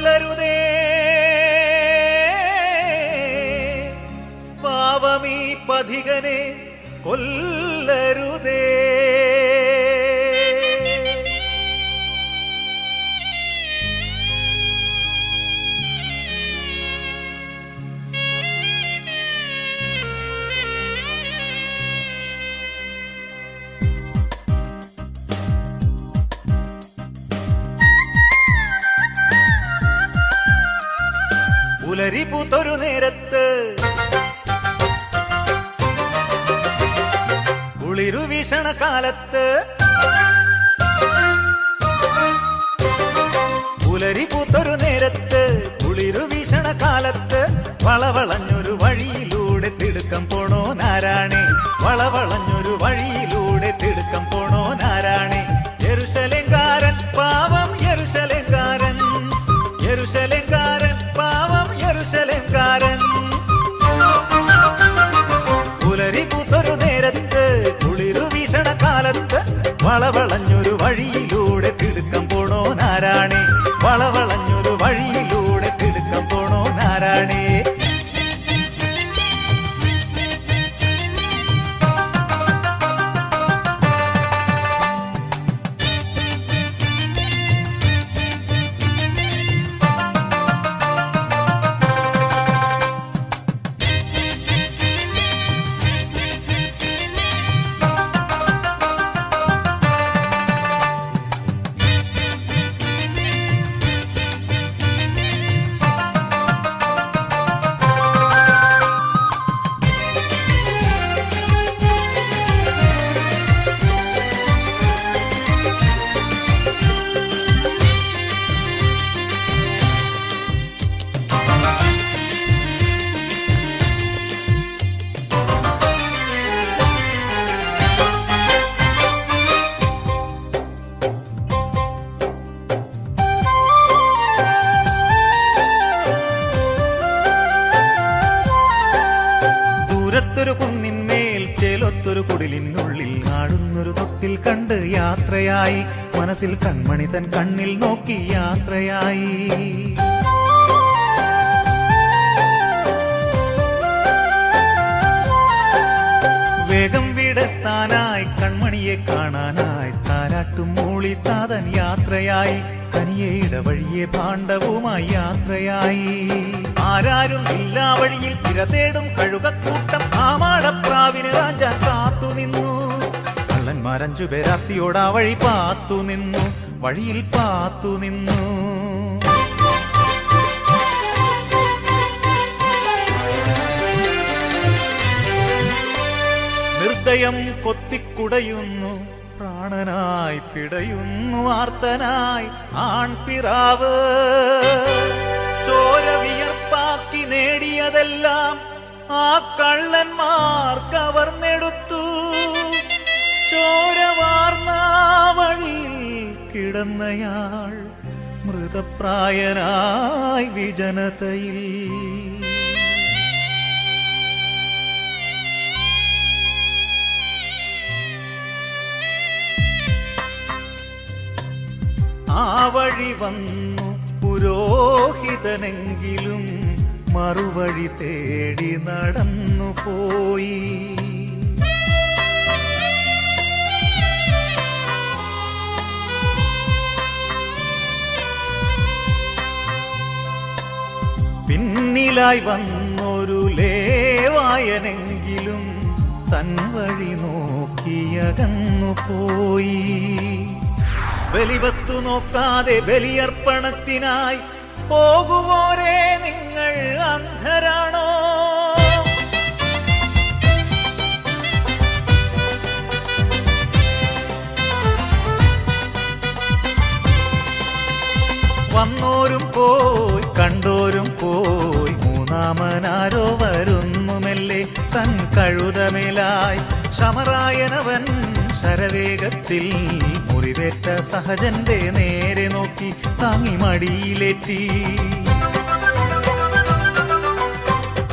കൊല്ലരുതേ, പാവമീ പഥികനെ കൊല്ലരുതേ. പുലരി പൂത്തൊരു നേരത്ത് കുളിരു വീശണ കാലത്ത്, പുലരി പൂത്തൊരു നേരത്ത് കുളിരു വീശണ കാലത്ത്, വളവളഞ്ഞൊരു വഴിയിലൂടെ തിടുക്കം പോണോ നാരാണേ, വളവളഞ്ഞൊരു വഴിയിലൂടെ തിടുക്കം പോണോ നാരാണേ. യെരുശലേംകാരൻ പാവം യെരുശലേംകാരൻ, യെരുശലേംകാരൻ പാവം യെരുശലേംകാരൻ. പുലരി പൂത്തൊരു നേരത്ത് കുളിരു വീശണ കാലത്ത്, വളവളഞ്ഞൊരു വഴിയിലൂടെ തിടുക്കം പോണോ നാരാണേ, വളവളഞ്ഞൊരു വഴിയിലൂടെ തിടുക്കം പോണോ നാരാണേ. ദൂരത്തൊരു കുന്നിന്മേൽ ചേലൊത്തൊരു കുടിലിനുള്ളിൽ ആടുന്നൊരു തൊട്ടിൽ കണ്ട് യാത്രയായി, മനസ്സിൽ കൺമണി തൻ കണ്ണിൽ നോക്കി യാത്രയായി. വേഗം വിടെത്താനായി കൺമണിയെ കാണാനായി താരാട്ടും മൂളി താതൻ യാത്രയായി, കനിയെ ഇടവഴിയെ ഭാണ്ഡവുമായി യാത്രയായി. ആരാരും ഇല്ലാ വഴിയിൽ തിര തേടും കഴുകക്കൂട്ടം, ആമാടപ്രാവിന് റാഞ്ചാൻ കാത്തു നിന്നു. കള്ളന്മാരഞ്ചു പേരാത്തിയോടാ വഴി പാത്തു നിന്നു, വഴിയിൽ പാത്തു നിന്നു. ഹൃദയം കൊത്തിക്കുടയുന്നു, പ്രാണനായി പിടയുന്നു ആർത്തനായി ആൺപിറാവ്. ചോര വിയർപ്പാക്കി നേടിയതെല്ലാം ആ കള്ളന്മാർ കവർന്നെടുത്തു. ചോര വാർന്ന വഴിയിൽ കിടന്നയാൾ മൃതപ്രായനായി വിജനതയിൽ. ആ വഴി വന്നു പുരോഹിതനെങ്കിലും മറുവഴി തേടി നടന്നു പോയി. പിന്നിലായി വന്നൊരു ലേവായനെങ്കിലും തൻ വഴി നോക്കിയകന്നു പോയി. ബലിവസ്തു നോക്കാതെ ബലിയർപ്പണത്തിനായി പോകുവോരേ നിങ്ങൾ അന്ധരാണോ? വന്നോരും പോയി കണ്ടോരും പോയി, മൂന്നാമനാരോ വരുന്നു മെല്ലെ തൻ കഴുതമേലായി. ശമറായനവൻ ശരവേഗത്തിൽ മുറിവേറ്റ സഹജന്റെ നേരെ നോക്കി താങ്ങി മടിയിലേറ്റി.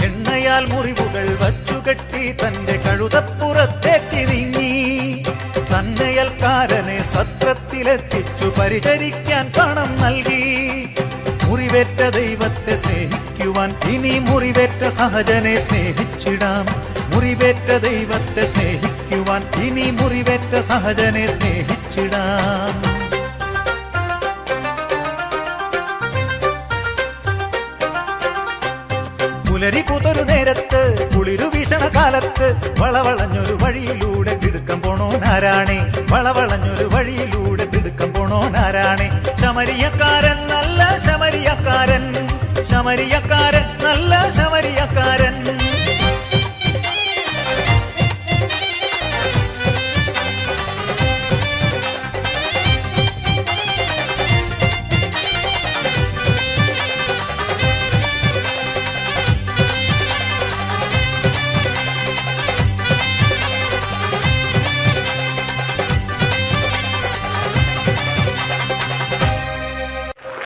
എണ്ണയാൽ മുറിവുകൾ വച്ചുകെട്ടി തന്റെ കഴുതപ്പുറത്തേക്ക് നീങ്ങി. തന്നയൽക്കാരനെ സത്രത്തിലെത്തിച്ചു പരിചരിക്കാൻ പണം നൽകി. മുറിവ് മുറിവേറ്റ ദൈവത്തെ സ്നേഹിക്കുവാൻ ഇനി മുറിവേറ്റ സഹജനെ സ്നേഹിച്ചിടാം. മുറിവേറ്റ ദൈവത്തെ സ്നേഹിക്കുവാൻ ഇനി മുറിവേറ്റ സഹജനെ സ്നേഹിച്ചിടാം. പുലരി പുതൊരു നേരത്ത് കുളിരു വീശണ കാലത്ത് വളവളഞ്ഞൊരു വഴിയിലൂടെ തിടുക്കം പോണോനാരാണേ, വളവളഞ്ഞൊരു വഴിയിലൂടെ തിടുക്കം പോണോനാരാണേ. ശമരിയക്കാരൻ നല്ല ശമരിയക്കാരൻ, ശമരിയക്കാരൻ നല്ല ശമരിയക്കാരൻ.